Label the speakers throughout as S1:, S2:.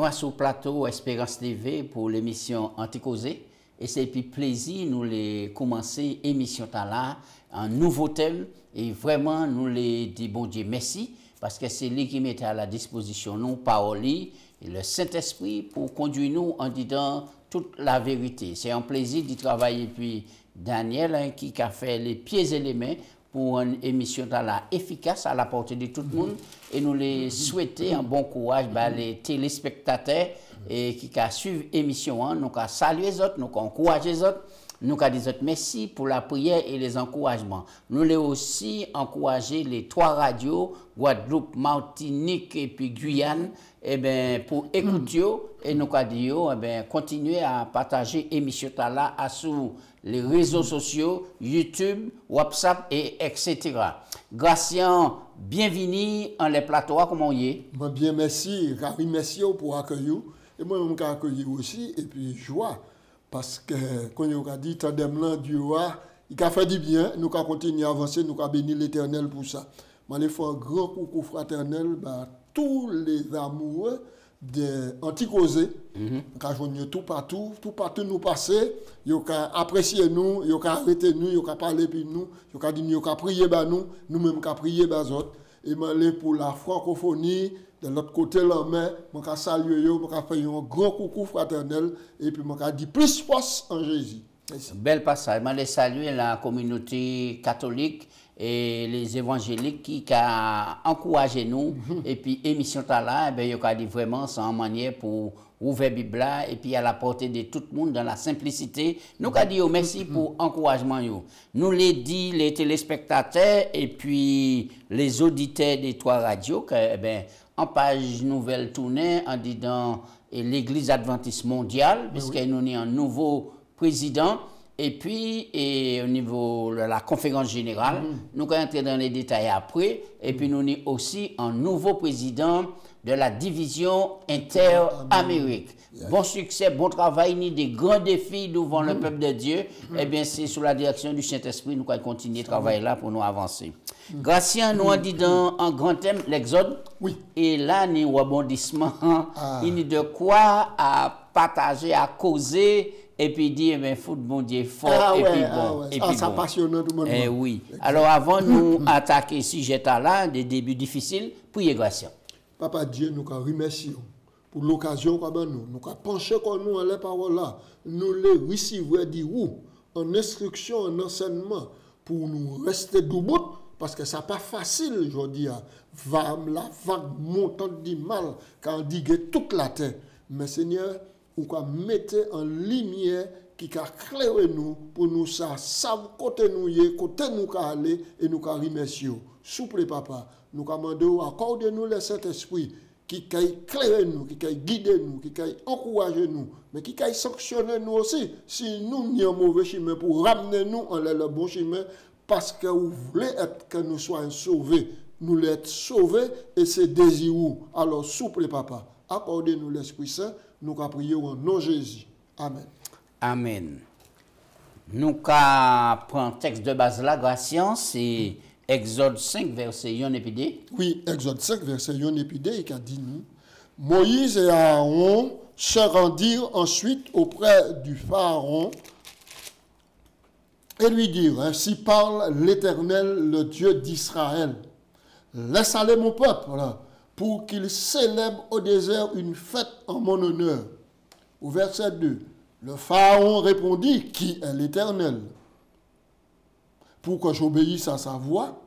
S1: Nous sommes sur le plateau Espérance TV pour l'émission Anticausé. Et c'est puis plaisir nous les commencer l'émission là un nouveau thème et vraiment nous les dit bon Dieu merci parce que c'est lui qui met à la disposition nous parole et le Saint-Esprit pour conduire nous en disant toute la vérité. C'est un plaisir d'y travailler puis Daniel hein, qui a fait les pieds et les mains pour une émission là efficace à la portée de tout le monde et nous les souhaiter un bon courage les téléspectateurs et qui suivent l'émission hein, nous saluer les autres, nous encourager les autres, nous dire merci pour la prière et les encouragements. Nous les aussi encourager les 3 radios Guadeloupe, Martinique et puis Guyane pour écouter et nous dire continuer à partager l'émission là sur les réseaux sociaux, YouTube, WhatsApp et etc. Gracien, bienvenue en les plateaux, comment vous êtes?
S2: Bien, merci. Ravi, merci pour accueillir. Et moi, je accueillir aussi. Et puis, joie. Parce que, quand on a dit, tandem Dieu, il a fait du bien. Nous avons continué à avancer. Nous avons béni l'Éternel pour ça. Je vais faire un grand coucou fraternel à tous les amoureux de Anticausé, tout partout nous passer, ils ont apprécié nous, ils ont arrêté nous, ils ont parlé pour nous, ils ont dit nous, ils ont prié pour nous, nous-mêmes qui prié pour les autres. Et pour la francophonie, de l'autre côté la main, je vais saluer, je vais faire un grand coucou fraternel, et puis je vais dire plus force en Jésus. Merci.
S1: Bel passage. Je vais saluer la communauté catholique et les évangéliques qui ont encouragé nous. Et puis, l'émission là, il a dit vraiment, c'est une manière pour ouvrir la Bible et puis à la portée de tout le monde dans la simplicité. Nous avons dit merci pour l'encouragement. Nous les dit les téléspectateurs et puis les auditeurs des 3 radios que, en page nouvelle tournée, en disant l'Église adventiste mondiale, puisque nous avons un nouveau président. Et puis, au niveau de la conférence générale, nous allons entrer dans les détails après. Et puis, nous avons aussi un nouveau président de la division inter-Amérique. Bon succès, bon travail, ni des grands défis devant le peuple de Dieu. Eh bien, c'est sous la direction du Saint-Esprit, nous allons continuer à travailler là pour nous avancer. Gracien, nous avons dit dans un grand thème, l'Exode.
S2: Oui.
S1: Et là, nous avons un rebondissement. Il y a de quoi à partager, à causer. Et puis dire, foot bon Dieu fort, et puis bon. Et puis
S2: ça
S1: bon.
S2: passionnant tout le monde.
S1: Oui. Alors avant de nous attaquer ce sujet là, des débuts difficiles, priez grâce.
S2: Papa Dieu, nous remercions pour l'occasion qu'on a nous. Nous penché comme nous à la parole là. Nous les recevons d'où en instruction, en enseignement, pour nous rester debout, parce que ça n'est pas facile, je dis, la vague montante du mal, quand on dit toute la terre. Mais Seigneur, ou qu'on mette en lumière qui a clairé nous pour nous savoir côté nous aller et nous remercier. Souple papa, nous commandons accordez-nous le Saint-Esprit qui a éclairé nous, qui a guidé nous, qui a encouragé nous, mais qui a sanctionné nous aussi si nous n'y un mauvais chemin pour ramener nous en le bon chemin parce que vous voulez être que nous soyons sauvés. Nous l'être sauvés et c'est désir. Alors souple papa, accordez-nous l'Esprit Saint. Nous prions au nom de Jésus. Amen.
S1: Amen. Nous prenons le texte de base là, Gracien, c'est Exode 5, verset 1 et 2.
S2: Oui, Exode 5, verset 1 et 2, il a dit nous. Moïse et Aaron se rendirent ensuite auprès du Pharaon et lui dirent, ainsi parle l'Éternel, le Dieu d'Israël. Laisse aller mon peuple, pour qu'il célèbre au désert une fête en mon honneur. Au verset 2, le Pharaon répondit, qui est l'Éternel? Pour que j'obéisse à sa voix,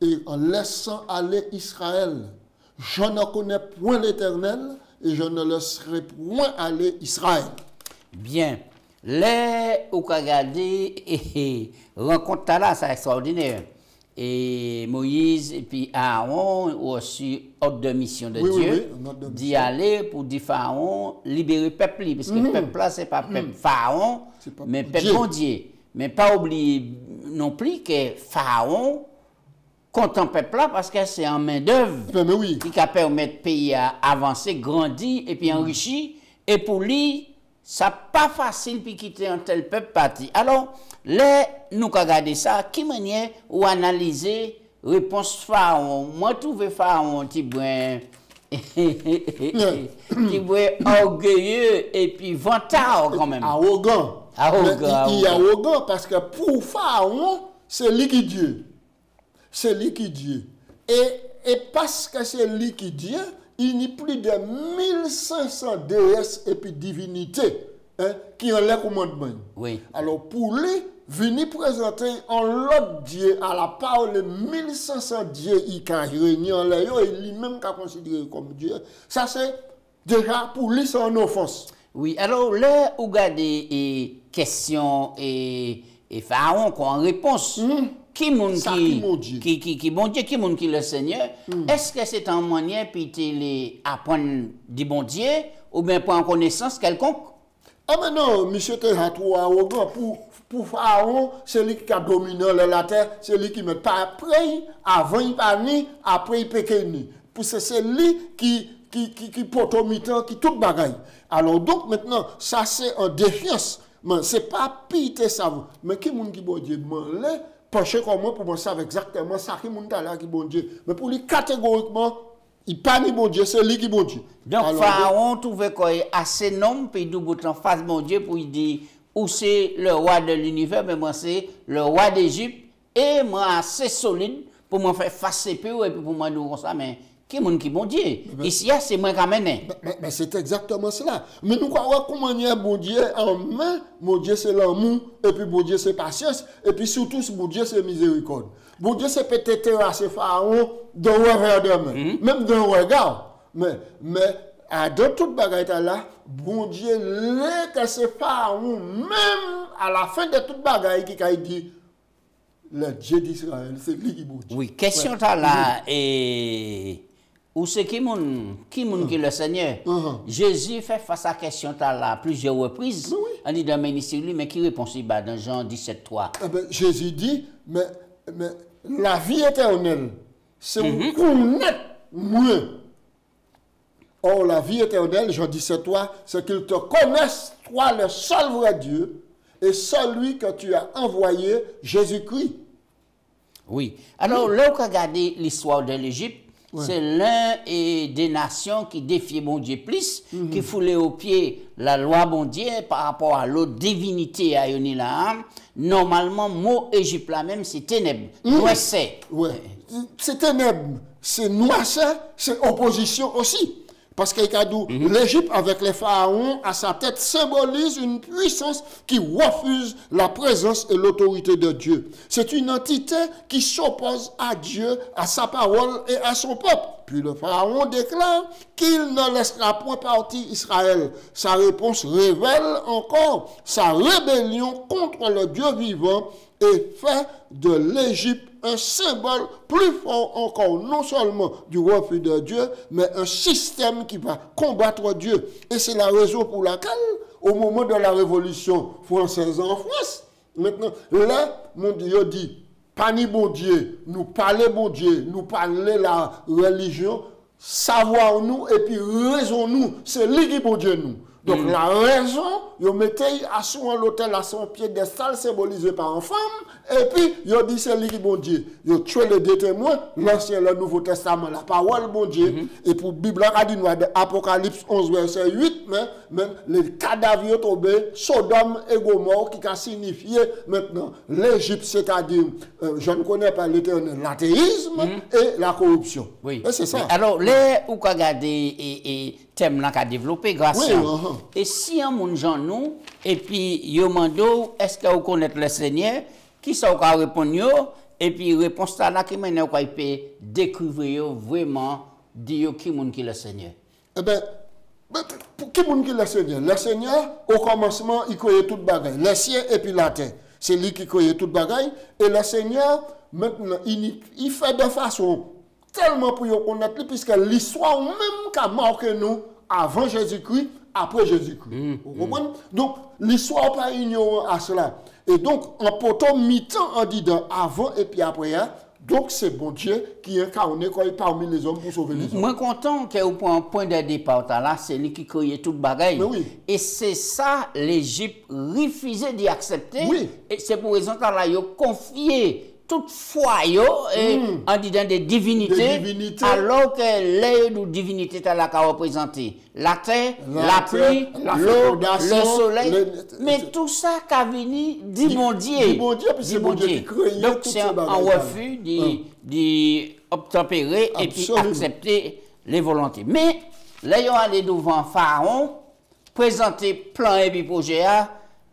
S2: et en laissant aller Israël, je ne connais point l'Éternel, et je ne laisserai point aller Israël.
S1: Bien. Les ou regardez rencontre là, c'est extraordinaire. Et Moïse et puis Aaron ont reçu ordre de mission de Dieu d'y aller pour dire Pharaon libérer le peuple, parce que le peuple là, ce n'est pas peuple Pharaon, mais peuple bon Dieu. Mais pas oublier non plus que Pharaon content peuple là parce que c'est en main d'œuvre qui a permis le pays à avancer, grandir et puis enrichir. Et pour lui, ça n'est pas facile de quitter un tel peuple parti. Alors, nous regardons ça, qui manière ou analyser réponse Pharaon. Moi, je trouve Pharaon un petit brin qui est orgueilleux et puis vantard quand même.
S2: Arrogant. Il est arrogant parce que pour Pharaon, c'est lui qui Dieu. C'est lui qui Dieu. Et parce que c'est lui qui Dieu, il n'y a plus de 1500 déesses et puis divinités qui ont les commandements.
S1: Oui.
S2: Alors pour lui, venir présenter un autre Dieu à la part de 1500 dieux qui réunis en l'air et lui-même qui considéré comme Dieu, ça c'est déjà pour lui c'est une offense.
S1: Oui, alors là, vous regardez les questions et Pharaon qu'on réponse. Qui bon Dieu, qui moun qui le Seigneur, est-ce que c'est en manière pour les apprendre du bon Dieu ou bien pour en connaissance quelconque?
S2: Ah mais non, monsieur te trop arrogant pour Pharaon, c'est lui qui a dominé la terre, c'est lui qui met pas après, avant il pas ni, après il péché ni. Pour c'est lui qui potomitan, qui tout bagaille. Alors donc maintenant, ça c'est en défiance. Mais c'est pas pire ça. Mais qui moun qui bon Dieu là pencher comment pour savoir exactement ça qui moun ta là qui bon Dieu. Mais pour lui catégoriquement, il pas ni bon Dieu, c'est lui qui bon Dieu.
S1: Donc Pharaon trouvait qu'il y a assez nom puis il doit en face bon Dieu pour il dire où c'est le roi de l'univers, mais moi c'est le roi d'Égypte et moi assez solide pour me faire face et puis pour moi nous comme ça mais qui est qui bon Dieu? Ici, c'est moi qui amène.
S2: Mais c'est exactement cela. Mais nous croyons comment il y a bon Dieu en main, mon Dieu c'est l'amour, et puis bon Dieu c'est patience, et puis surtout bon Dieu c'est miséricorde. Bon Dieu c'est peut-être terrasser Pharaon d'un revers de main, même d'un regard. Mais dans toute bagaille là, bon Dieu laisse Pharaon, même à la fin de toute bagaille qui a dit, le Dieu d'Israël, c'est lui qui bon Dieu.
S1: Oui, question là, et... Ou c'est qui est le Seigneur? Jésus fait face à la question là plusieurs reprises. On dit dans le ministère, mais qui répond dans Jean 17:3?
S2: Jésus dit, mais la vie éternelle, c'est connaître moi. Or, la vie éternelle, Jean 17:3, c'est qu'ils te connaissent, toi, le seul vrai Dieu, et celui que tu as envoyé, Jésus-Christ.
S1: Oui. Alors, là, on regarde l'histoire de l'Égypte. C'est l'un des nations qui défiait bon Dieu plus, qui foulait au pied la loi bon Dieu par rapport à l'autre divinité à Yonila. Normalement, mot Égypte là même, c'est ténèbres. Noissé.
S2: Ouais. C'est ténèbres, c'est noissé, c'est opposition aussi. Parce que l'Égypte, avec les pharaons, à sa tête, symbolise une puissance qui refuse la présence et l'autorité de Dieu. C'est une entité qui s'oppose à Dieu, à sa parole et à son peuple. Puis le pharaon déclare qu'il ne laissera point partir Israël. Sa réponse révèle encore sa rébellion contre le Dieu vivant et fait de l'Égypte un symbole plus fort encore, non seulement du refus de Dieu, mais un système qui va combattre Dieu. Et c'est la raison pour laquelle, au moment de la Révolution française en France, maintenant, là, mon Dieu dit, pas ni bon Dieu, nous parler bon Dieu, nous parler la religion, savoir nous et puis raison nous, c'est lui qui bon Dieu nous. Donc la raison, vous mettez à son l'hôtel à son piédestal symbolisé par une femme, et puis vous dit c'est lui qui bon Dieu. Vous tuez les deux témoins, l'Ancien et le Nouveau Testament, la parole bon Dieu. Et pour la Bible, a dit Apocalypse 11, verset 8, mais les cadavres tombés, Sodome et Gomorrhe, qui a signifié maintenant l'Égypte, c'est-à-dire, je ne connais pas l'éternel, l'athéisme et la corruption.
S1: Oui.
S2: Et c'est ça.
S1: Mais alors, les ou regarder et thème là qu'a développé grâce à et si un monde gens nous et puis yo mando est-ce que vous connaissez le Seigneur qui ça va répondre et puis réponse là qui mène quoi il peut découvrir vraiment dire qui monde qui le Seigneur.
S2: Eh ben pour qui monde qui le Seigneur? Le Seigneur au commencement il connaît toute bagaille, les cieux et puis la terre. C'est lui qui connaît toute bagaille et le Seigneur maintenant il fait de façon tellement pour nous connaître puisque l'histoire même qu'a marqué nous avant Jésus-Christ, après Jésus-Christ. Vous comprenez? Donc, l'histoire pas ignorant à cela. Et donc, en poteau mi-temps, on dit avant et puis après, donc c'est bon Dieu qui incarne parmi les hommes pour sauver les hommes.
S1: Moi, content que vous prenez un point de départ là, c'est lui qui connaît toute bagaille.
S2: Oui.
S1: Et c'est ça, l'Égypte refusait d'y accepter.
S2: Oui.
S1: Et c'est pour raison que là, il a confié toutefois, on dit dans des divinités, alors que les divinités la représenter la terre, la pluie, l'eau, le soleil, mais tout ça qu'a venu du bon Dieu. Donc c'est un refus d'obtempérer et puis accepter les volontés. Mais là, ils ont allé devant Pharaon, présenter plan et puis projet,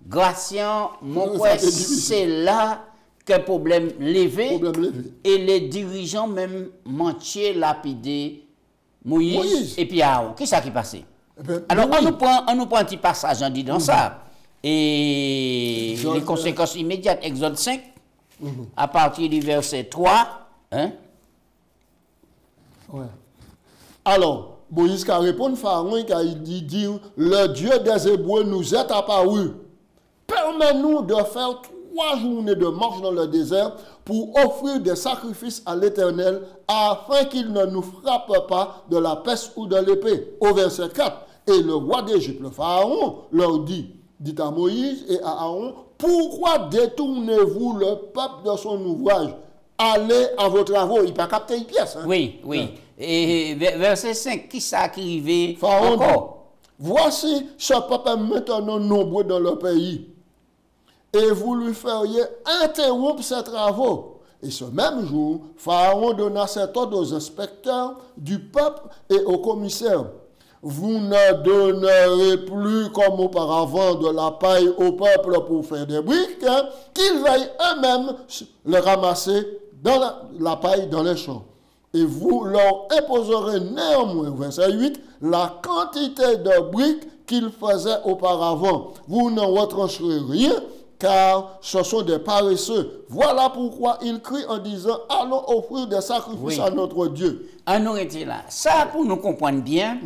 S1: Gratien, mon frère, c'est là que problème levé, et les dirigeants même mentiers lapidés Moïse et puis Aaron. Qu'est-ce qui passé? Alors on nous prend un petit passage en disant ça. Et les conséquences immédiates, Exode 5, à partir du verset 3. Hein?
S2: Ouais. Alors, Moïse qui répond Pharaon, qui a dit, le Dieu des Hébreux nous est apparu. Permets-nous de faire 3 journées de marche dans le désert pour offrir des sacrifices à l'Éternel afin qu'il ne nous frappe pas de la peste ou de l'épée. Au verset 4, et le roi d'Égypte, le Pharaon, leur dit à Moïse et à Aaron, pourquoi détournez-vous le peuple de son ouvrage? Allez à vos travaux. Il n'a pas capté une pièce. Hein?
S1: Oui. Et verset 5, qui s'est arrivé
S2: Pharaon
S1: encore?
S2: Voici ce peuple est maintenant nombreux dans le pays. Et vous lui feriez interrompre ses travaux. Et ce même jour, Pharaon donna cet ordre aux inspecteurs du peuple et aux commissaires. Vous ne donnerez plus comme auparavant de la paille au peuple pour faire des briques, hein, qu'ils veillent eux-mêmes le ramasser dans la paille dans les champs. Et vous leur imposerez néanmoins, verset 8, la quantité de briques qu'ils faisaient auparavant. Vous n'en retrancherez rien, car ce sont des paresseux. Voilà pourquoi il crie en disant, allons offrir des sacrifices à notre Dieu.
S1: On aurait été là. Ça, pour nous comprendre bien,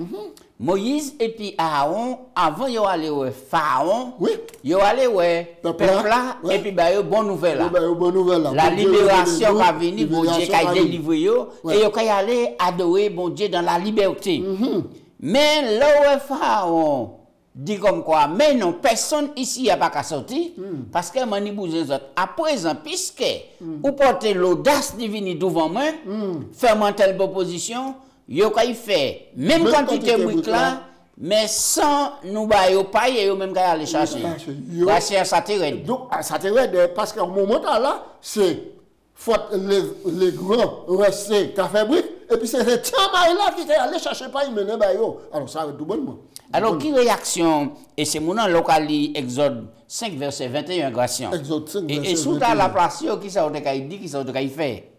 S1: Moïse et puis Aaron, avant ils allaient au Pharaon, ils allaient au peuple là, et puis ils bonne nouvelle là. La libération va venir, bon Dieu qui a délivré, et ils allaient adorer bon Dieu dans la liberté. Mais là où Pharaon dit comme quoi, mais non, personne ici n'a pas qu'à sortir, parce que à présent, puisque vous portez l'audace de venir devant moi, faire telle proposition, vous avez fait même quantité de briques là, mais sans nous bailler pas, et même qu'à aller chercher. C'est ça terrain.
S2: Donc, ça terrain, parce qu'au moment là, c'est les grands restés qui ont fait briques, et puis c'est ces là qui sont allés chercher pas, ils menaient baillot. Alors, ça va tout bonnement.
S1: Alors, qui réaction, et c'est mon nom local, Exode 5, verset 21, Gratien.
S2: Exode 5, verset 21.
S1: Et sous la place, qui ça dit, qui ça fait?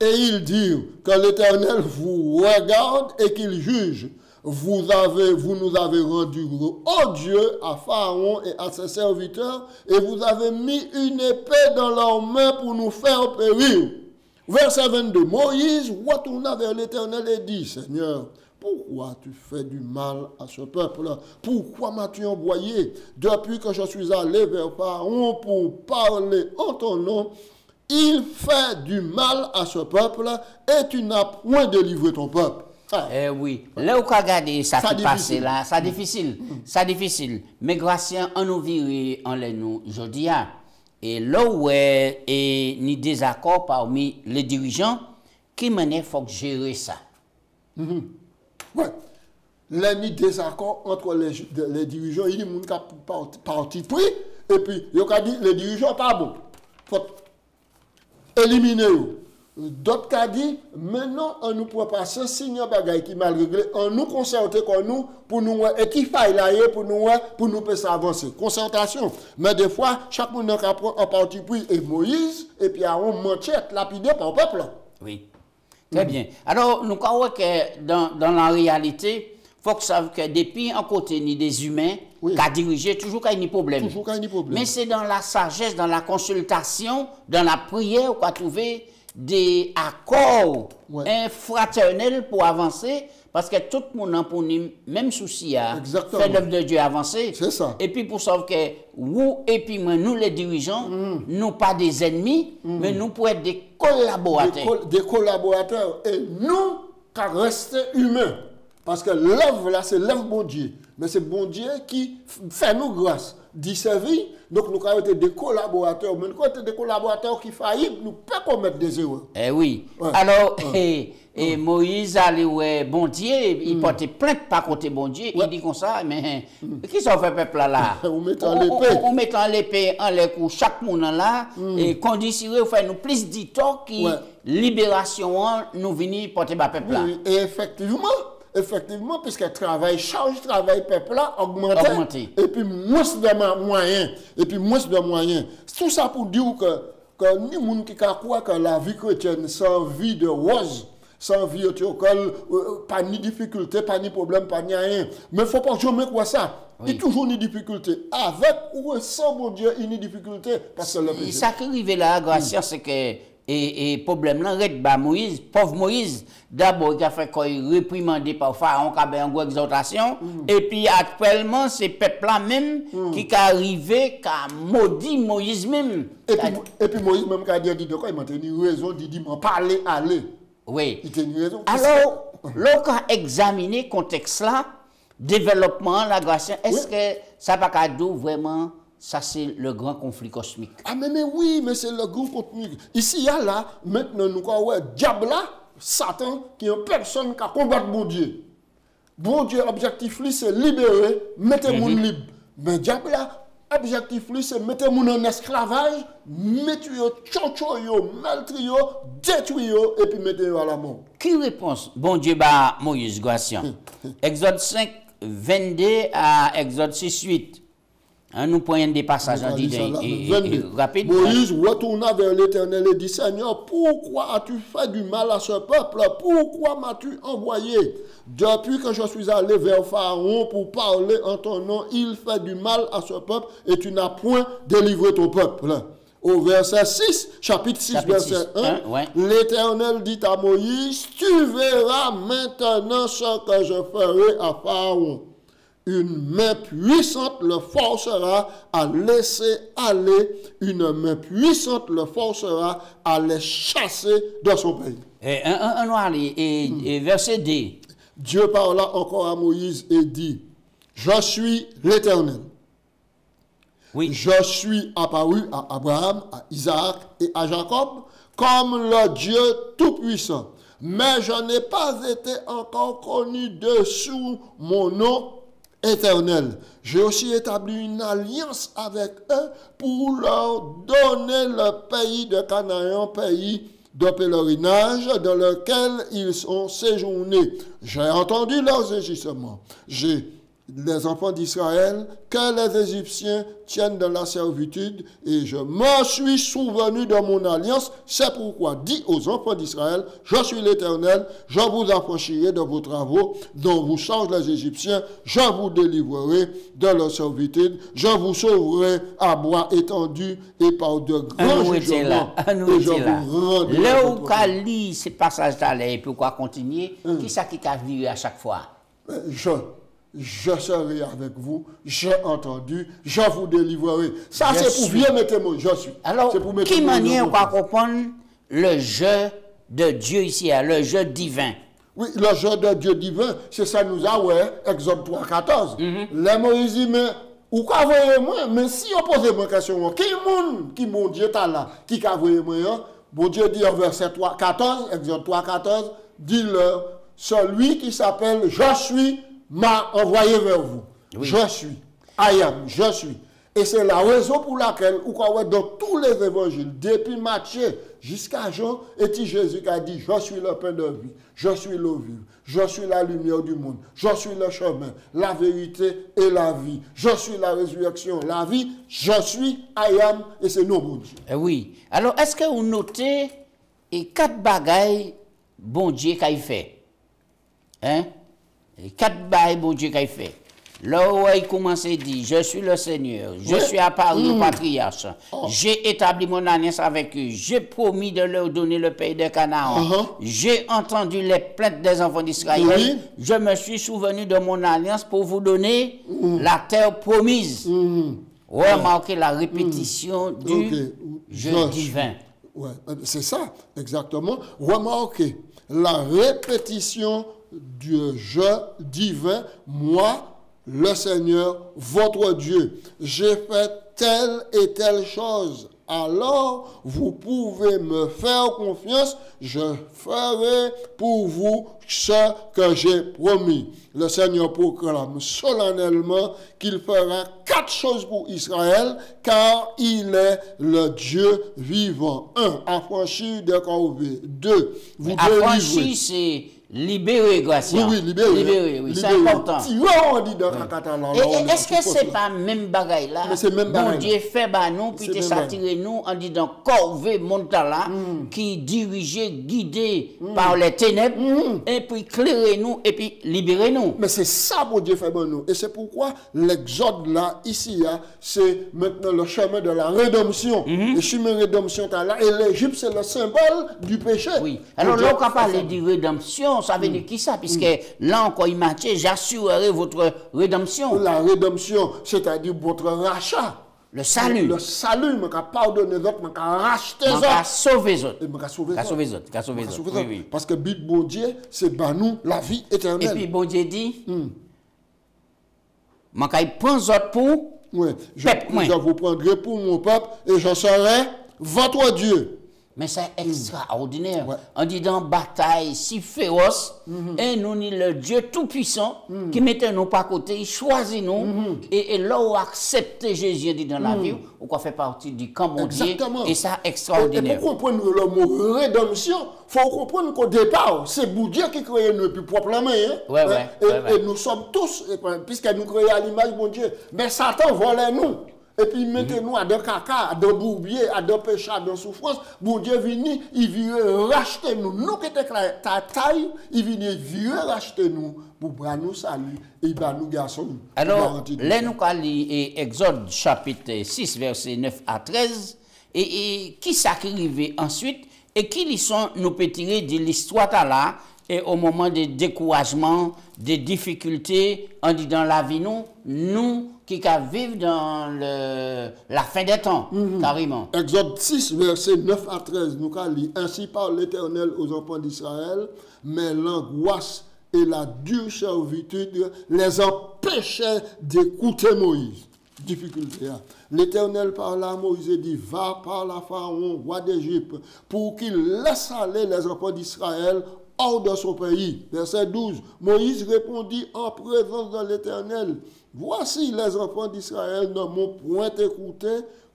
S2: Et il dit que l'Éternel vous regarde et qu'il juge. Vous nous avez rendu odieux à Pharaon et à ses serviteurs, et vous avez mis une épée dans leurs mains pour nous faire périr. Verset 22, Moïse retourna vers l'Éternel et dit, Seigneur, pourquoi tu fais du mal à ce peuple-là? Pourquoi m'as-tu envoyé? Depuis que je suis allé vers Pharaon pour parler en ton nom, il fait du mal à ce peuple et tu n'as point délivré ton peuple.
S1: Eh oui, là où regardez ça qui passe là, c'est difficile. C'est difficile. Mais grâce à nous virer en nous aujourd'hui, et là où est ni désaccord parmi les dirigeants, qui mener faut gérer ça.
S2: Ouais. Là, ni désaccord entre les dirigeants, il y a des gens qui parti pris, et puis il y a dit les dirigeants pas bon. Faut éliminer eux. D'autres qui dit, maintenant, on nous peut passer signe bagaille qui mal réglé, on nous concerter comme nous, pour nous, et qui faille là, pour nous peut avancer. Concertation. Mais des fois, chaque monde qui prend un parti pris, et Moïse, et puis Aaron manchette, lapidé par le peuple.
S1: Oui. Très bien. Alors, nous croyons que dans la réalité, il faut que ça que depuis un côté ni des humains, qui a dirigé, toujours qu'il y a des problèmes. Mais c'est dans la sagesse, dans la consultation, dans la prière qu'on a trouvé des accords fraternels pour avancer, parce que tout le monde a pour nous même souci à faire l'œuvre de Dieu avancer.
S2: C'est ça.
S1: Et puis pour savoir que vous et puis moi, nous les dirigeants, nous pas des ennemis, mais nous pouvons être des collaborateurs.
S2: Des collaborateurs. Et nous, qu'à rester humains. Parce que l'œuvre là, c'est l'œuvre bon Dieu. Mais c'est bon Dieu qui fait nous grâce. d'y servir. Donc, nous avons été des collaborateurs. Mais nous avons été des collaborateurs qui faillissent, nous ne pouvons pas commettre des erreurs.
S1: Eh oui.
S2: Ouais.
S1: Alors, et Moïse allait ouais bon Dieu, il portait plainte par côté bon Dieu, il dit comme ça, mais qui sont fait peuple là?
S2: On mettant l'épée.
S1: On mettant l'épée en l'air pour chaque monde là, et conditionner, faire nous plus d'ito qui libération nous venir porter ba peuple là.
S2: Oui, et effectivement, puisque travail, charge travail peuple là augmenté. Et puis moins de moyens. Tout ça pour dire que ni moun qui croit que la vie chrétienne sans vie de rose, sans vie pas ni difficulté, pas ni problème, pas ni rien. Mais il ne faut pas jamais croire ça. Oui. Il y a toujours une difficulté. Avec ou sans bon Dieu, il y a une difficulté. Parce que le péché.
S1: Ça qui arrive là, grâce c'est que et problème là, Moïse, pauvre Moïse, d'abord il a fait quoi, réprimandé par Pharaon qui avait une grosse exhortation, et puis actuellement c'est peuple là même qui est arrivé, qui a maudit Moïse même.
S2: Et puis Moïse même qui a dit de quoi, il m'a tenu raison, il dit m'en parler, aller.
S1: Oui.
S2: Il tenu raison.
S1: Alors, lorsqu'on a examiné le contexte là, développement, la grâce, est-ce que ça va pas dire vraiment? Ça, c'est le grand conflit cosmique.
S2: Ah, mais oui, mais c'est le grand conflit. Ici, il y a là, maintenant, nous avons diable là, Satan, qui est une personne qui a combattu bon Dieu. Bon Dieu, objectif, lui, c'est libérer, mettre mon libre. Mais diable là, objectif, lui, c'est mettre mon en esclavage, mettre yo, maltrio, détruire et puis mettre à la mort.
S1: Qui réponse? Bon Dieu, bah, Moïse, Gossian. Exode 5, 22 à Exode 6, 8. Nous prenons des passages rapides.
S2: Moïse retourna vers l'Éternel et dit, Seigneur, pourquoi as-tu fait du mal à ce peuple? Pourquoi m'as-tu envoyé? Depuis que je suis allé vers Pharaon pour parler en ton nom, il fait du mal à ce peuple et tu n'as point délivré ton peuple. Au verset 6, chapitre 6, verset 1, l'Éternel dit à Moïse, tu verras maintenant ce que je ferai à Pharaon. Une main puissante le forcera à laisser aller. Une main puissante le forcera à les chasser de son pays.
S1: Et verset 2.
S2: Dieu parla encore à Moïse et dit, je suis l'Éternel. Oui. Je suis apparu à Abraham, à Isaac et à Jacob comme le Dieu Tout-Puissant. Mais je n'ai pas été encore connu dessous mon nom éternel. J'ai aussi établi une alliance avec eux pour leur donner le pays de Canaan, pays de pèlerinage dans lequel ils sont séjournés. J'ai entendu leurs agissements. Les enfants d'Israël, que les Égyptiens tiennent dans la servitude, et je me suis souvenu de mon alliance. C'est pourquoi, dis aux enfants d'Israël, je suis l'Éternel, je vous affranchirai de vos travaux dont vous chargent les Égyptiens, je vous délivrerai de leur servitude, je vous sauverai à bois étendu et par de grands jugements. Et je vous rendrai.
S1: Là où qu'a lu ce passage-là, et pourquoi continuer, qui ça qui a vu à chaque fois?
S2: Je serai avec vous, j'ai entendu, je vous délivrerai. Ça, c'est pour bien mettre moi, je suis.
S1: Alors, qui manière on va comprendre le jeu de Dieu ici, le jeu divin?
S2: Oui, le jeu de Dieu divin, c'est ça nous a, Exode 3, 14. Les Moïse dit, mais, ou quoi voyez-moi, mais si on pose moi question, qui mon Dieu t'a là, qui a voyé moi, bon Dieu dit en verset 3, 14, Exode 3, 14, dit-leur, celui qui s'appelle je suis, m'a envoyé vers vous. Oui. Je suis. I am. Je suis. Et c'est la raison pour laquelle, dans tous les évangiles, depuis Matthieu jusqu'à Jean, et Jésus a dit, je suis le pain de vie, je suis l'eau vive, je suis la lumière du monde, je suis le chemin, la vérité et la vie, je suis la résurrection, la vie, je suis, I am, et c'est nous, bon Dieu.
S1: Oui. Alors, est-ce que vous notez et 4 bagailles, bon Dieu, qu'il fait? Hein? Et 4 bails, bon Dieu, qu'il fait. Là où il commence à dire, je suis le Seigneur, je suis apparu au patriarche, j'ai établi mon alliance avec eux, j'ai promis de leur donner le pays de Canaan, j'ai entendu les plaintes des enfants d'Israël, je me suis souvenu de mon alliance pour vous donner la terre promise. Remarquez la répétition du jeu divin.
S2: Ouais, c'est ça, exactement. Remarquez la répétition du jeu divin, moi, le Seigneur, votre Dieu. J'ai fait telle et telle chose. Alors, vous pouvez me faire confiance, je ferai pour vous ce que j'ai promis. Le Seigneur proclame solennellement qu'il fera 4 choses pour Israël, car il est le Dieu vivant. 1. Affranchir des corvées. 2. Vous délivrer.
S1: Affranchir, c'est libérer, grâce.
S2: Oui, libérer.
S1: Oui, c'est important.
S2: On dit dans
S1: est-ce que c'est pas même bagaille là?
S2: Mais c'est même bagaille.
S1: Bon Dieu fait bah nous, puis te s'attirer nous en disant corvée monte là, qui dirigeait, guidé par les ténèbres, et puis éclairer nous, et puis libérer nous.
S2: Mais c'est ça, bon Dieu fait bah nous. Et c'est pourquoi l'exode là, ici, c'est maintenant le chemin de la rédemption. Le chemin de rédemption là, et l'Égypte, c'est le symbole du péché.
S1: Oui. Alors là, on parle de rédemption. Ça veut dire qui ça? Puisque là encore, il m'a dit, j'assurerai votre rédemption.
S2: La rédemption, c'est-à-dire votre rachat.
S1: Le salut.
S2: Le salut, je vais pardonner les autres, je vais racheter les
S1: autres. Je vais sauver les autres.
S2: Je vais sauver les autres.
S1: Oui.
S2: Parce que but bon Dieu, c'est nous la vie éternelle.
S1: Et puis bon Dieu dit, je vais prendre les autres pour
S2: je vous prendrai pour mon peuple et je serai votre Dieu.
S1: Mais c'est extraordinaire. On dit dans bataille si féroce, et nous ni le Dieu tout-puissant qui mettait nous par côté, il choisit nous, et là où accepter Jésus dit dans la vie, ou qu'on fait partie du camp mondial, et ça extraordinaire.
S2: Et pour comprendre le mot rédemption, il faut comprendre qu'au départ, c'est Dieu qui crée nous plus proprement. Et nous sommes tous, puisque nous créons à l'image de Dieu, mais Satan volait nous. Et puis mettez-nous à des caca, à des bourbiers, à des péchés, à des souffrances. Bon Dieu vient, il vient racheter nous. Nous qui étions ta taille, il vient racheter nous pour nous salut et nous garçons.
S1: Alors, là nous allons lire Exode chapitre 6, verset 9 à 13. Et qui s'arrive ensuite et qui sont nous peut tirer de l'histoire là et au moment des découragements, des difficultés, on dit dans la vie nous qui vivent dans la fin des temps, carrément.
S2: Exode 6, verset 9 à 13, nous allons lire. Ainsi parle l'Éternel aux enfants d'Israël, mais l'angoisse et la dure servitude les empêchaient d'écouter Moïse. Difficulté. L'Éternel parla à Moïse et dit, va par la Pharaon, roi d'Égypte, pour qu'il laisse aller les enfants d'Israël hors de son pays. Verset 12. Moïse répondit en présence de l'Éternel, voici les enfants d'Israël ne m'ont point écouté,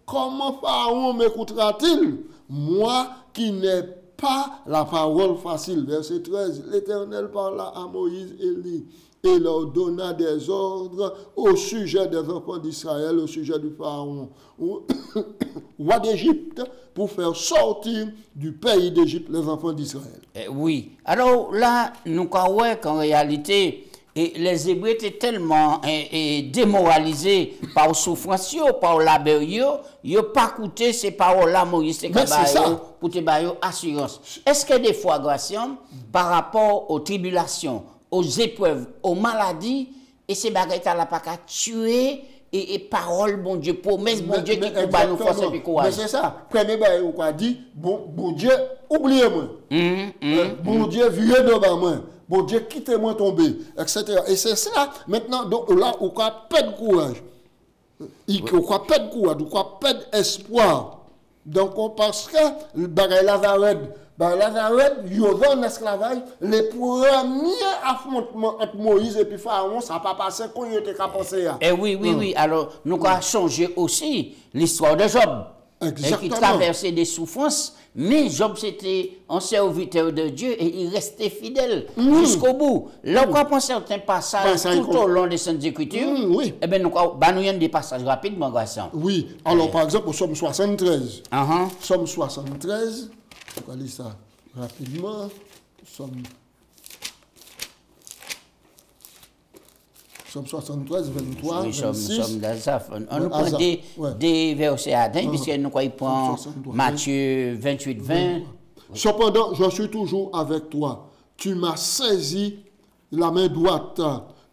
S2: comment Pharaon m'écoutera-t-il? Moi qui n'ai pas la parole facile. Verset 13. L'Éternel parla à Moïse et dit, et leur donna des ordres au sujet des enfants d'Israël, au sujet du Pharaon, roi d'Égypte, pour faire sortir du pays d'Égypte les enfants d'Israël.
S1: Oui. Alors là, nous croyons qu'en réalité, les Hébreux étaient tellement démoralisés par souffrance, par labeur, ils n'ont pas écouté ces paroles-là, Moïse, pour te donner assurance. Est-ce que des fois, Gratian, par rapport aux tribulations, aux épreuves, aux maladies, et ces bagages là pas qu'à tuer et parole bon Dieu, promesse bon Dieu qui combat nous force et courage.
S2: Mais c'est ça. Premier bagage ou quoi dit bon Dieu oubliez-moi. Bon Dieu vieux devant moi. Bon Dieu quittez-moi tomber, etc. Et c'est ça maintenant donc là ou quoi perdre courage. Il quoi perdre courage, ou quoi perdre espoir. Donc parce que le bagage là va Lazareth, il y a en esclavage, les premiers affrontements entre Moïse et puis Pharaon, ça n'a pas passé quand il était qu'à penser.
S1: Et oui. Alors, nous avons changé aussi l'histoire de Job. Qui traversait des souffrances, mais Job c'était un serviteur de Dieu et il restait fidèle jusqu'au bout. Là, on prend certains passages tout au long des Saintes Écritures. Eh bien, nous avons des passages rapides, mon garçon.
S2: Oui, alors par exemple, au Somme 73. Somme 73. On va lire ça rapidement. Somme 73, 23,
S1: oui,
S2: 26.
S1: On nous prend des versets à dingue, puisque nous prenons Matthieu 28, 20.
S2: Cependant, je suis toujours avec toi. Tu m'as saisi la main droite.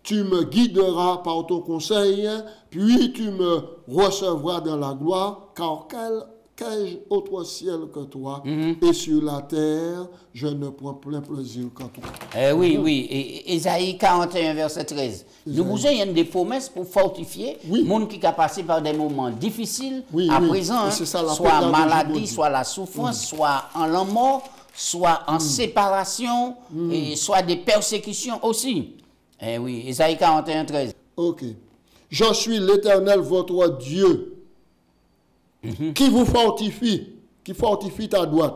S2: Tu me guideras par ton conseil, puis tu me recevras dans la gloire, car qu'ai-je autre ciel que toi, et sur la terre, je ne prends plein plaisir qu'en toi.
S1: Oui, oui. Et Ésaïe 41, verset 13. Nous vous ayons des promesses pour fortifier le monde qui a passé par des moments difficiles à présent, hein, soit maladie, soit la souffrance, soit en la mort, soit en séparation, et soit des persécutions aussi. Oui, Ésaïe 41, 13.
S2: Ok. Je suis l'Éternel, votre Dieu, qui vous fortifie, qui fortifie ta droite,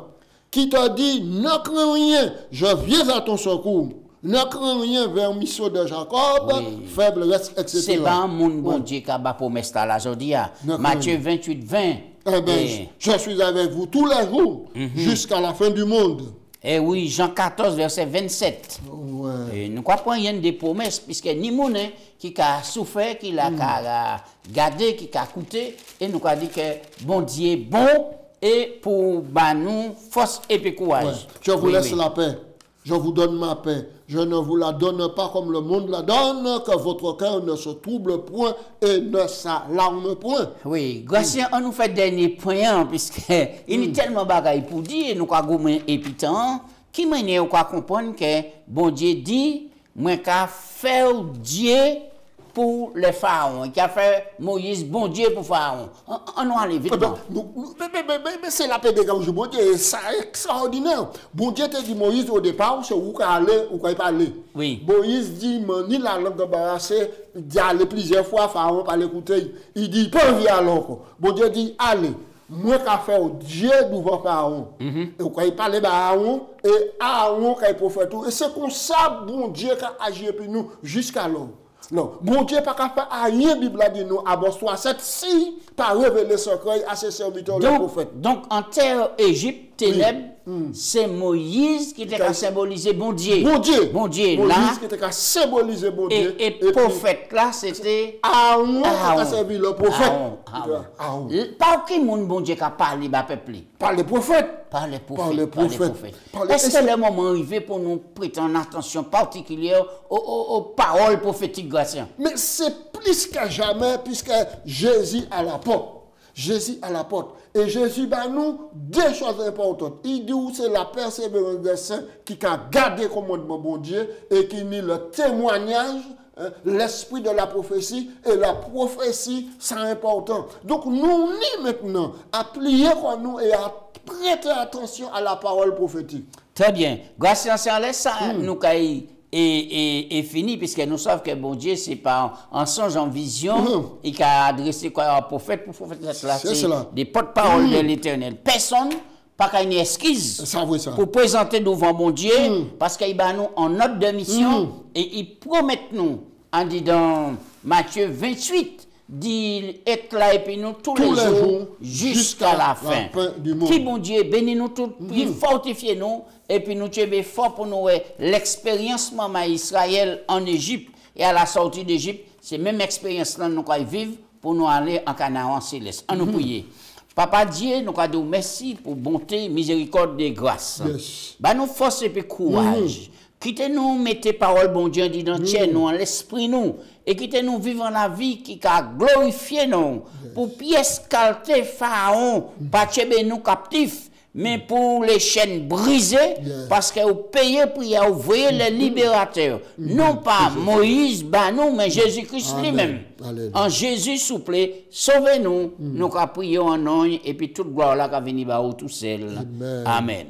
S2: qui te dit, ne crains rien, je viens à ton secours. Ne crains rien vers mission de Jacob, faible reste, etc.
S1: C'est pas un monde bon Dieu qui a pas promesse là, aujourd'hui. Matthieu 28, 20.
S2: Eh bien, je suis avec vous tous les jours, jusqu'à la fin du monde.
S1: Eh oui, Jean 14, verset 27. Ouais. Nous ne croyons pas qu'il y a des promesses, puisque ni mon qui a souffert, qui a gardé, qui a coûté, et nous avons dit que bon Dieu est bon, et pour nous, force et puis courage. Ouais.
S2: Je vous laisse la paix. Je vous donne ma paix. Je ne vous la donne pas comme le monde la donne, que votre cœur ne se trouble point et ne s'alarme point.
S1: Oui, grâce à nous fait dernier point, puisque il y a tellement de bagailles pour dire, nous avons épitant, qui m'a comprendre que bon Dieu dit, moi qu'à faire Dieu pour les pharaons, qui a fait Moïse bon Dieu pour pharaon. On va aller vite.
S2: Mais c'est la paix de Gauche, bon Dieu, c'est extraordinaire. Bon Dieu te dit Moïse au départ, c'est où qu'à aller, où qu'à pas aller.
S1: Oui.
S2: Moïse dit, ni la langue embarrassée, il dit aller plusieurs fois, pharaon pas l'écouter. Il dit, pas venir alors. Bon Dieu dit, allez. Moi, qu'à faire Dieu devant Pharaon. Et quand il parle de Pharaon, et Aaron, quand il prophète tout. Et c'est comme ça, bon Dieu, qui a agi pour nous jusqu'alors. Non, bon Dieu pas qu'à faire rien, Bible a dit nous, à bon 67, si par révéler secret à ses serviteurs, les prophètes.
S1: Donc, en terre Égypte, ténèbres, c'est Moïse qui était symbolisé bon Dieu.
S2: Bon Dieu.
S1: Bon Dieu,
S2: Moïse
S1: là.
S2: qui était symbolisé bon Dieu.
S1: Et prophète, là, c'était
S2: Aaron qui a servi le prophète.
S1: Aaron. Par qui mon bon Dieu qui a parlé à peuple?
S2: Par les prophètes.
S1: Par les prophètes. Est-ce que le moment arrivé pour nous prêter une attention particulière aux paroles prophétiques, Gratien?
S2: Mais c'est plus que jamais, puisque Jésus à la porte. Jésus à la porte. Et Jésus, ben nous, deux choses importantes. Il dit où c'est la persévérance des saints qui a gardé le commandement bon Dieu et qui nie le témoignage, hein, l'esprit de la prophétie. Et la prophétie, c'est important. Donc nous, ni maintenant, à plier comme nous et à prêter attention à la parole prophétique.
S1: Très bien. Grâce à ça, nous est fini, puisque nous savons que bon Dieu, c'est pas en songe, en vision, et qui a adressé quoi à un prophète, pour prophète là, c'est des porte-paroles de l'Éternel. Personne, pas qu'à une esquisse pour présenter devant mon Dieu, parce qu'il va nous en note de mission, et il promet nous, en dit dans Matthieu 28, dit être là et puis nous tous les jours jusqu'à la fin. Qui bon Dieu bénit nous tous, puis fortifie nous, et puis nous tuer fort pour nous l'expérience maman Israël en Égypte et à la sortie d'Égypte, c'est même expérience là nous allons vivre pour nous aller en Canaan céleste. On nous prier. Papa Dieu, nous allons dire merci pour bonté, miséricorde et grâce. Bah nous force et puis courage. Quittez-nous, mettez parole bon Dieu d'identité nous en l'esprit nous et quittez-nous vivre la vie qui a glorifié nous pour pièce calter Pharaon, pas tuer nous captifs. Mais pour les chaînes brisées, parce que vous payez pour y ouvrir les libérateurs. Non pas Moïse, nous, mais Jésus-Christ lui-même. En Jésus, s'il vous plaît, sauvez-nous. Nous prions en nom et puis toute gloire là qui va venir tout seul. Amen.